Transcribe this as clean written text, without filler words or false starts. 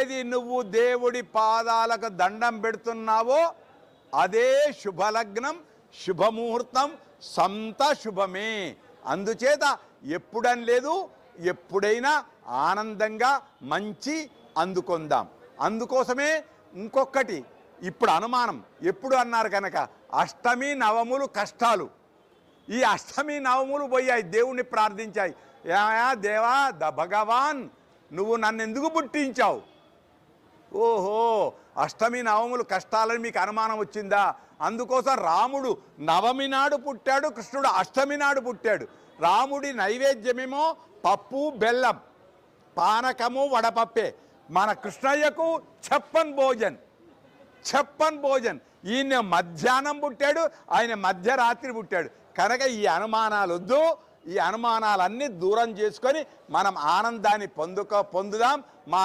ఏది నువ్వు దేవుడి పాదాలకు దండం పెడుతున్నావో అదే శుభలగ్నం, శుభముహూర్తం, సంత శుభమే. అందుచేత ఎప్పుడని లేదు, ఎప్పుడైనా ఆనందంగా మంచి అందుకొందాం. అందుకోసమే ఇంకొకటి ఇప్పుడు అనుమానం ఎప్పుడు అన్నారు కనుక అష్టమి నవములు కష్టాలు. ఈ అష్టమి నవములు పోయాయి, దేవుణ్ణి ప్రార్థించాయి. దేవా భగవాన్ నువ్వు నన్ను ఎందుకు పుట్టించావు? ఓహో, అష్టమి నవములు కష్టాలని మీకు అనుమానం వచ్చిందా? అందుకోసం రాముడు నవమి నాడు పుట్టాడు, కృష్ణుడు అష్టమి నాడు పుట్టాడు. రాముడి నైవేద్యమేమో పప్పు బెల్లం, పానకము వడపప్పే. మన కృష్ణయ్యకు ఛప్పన్ భోజన్. ఈయన మధ్యాహ్నం పుట్టాడు, ఆయన మధ్యరాత్రి పుట్టాడు. కనుక ఈ అనుమానాలు వద్దు, ఈ అనుమానాలన్నీ దూరం చేసుకొని మనం ఆనందాన్ని పొందుదాం. మా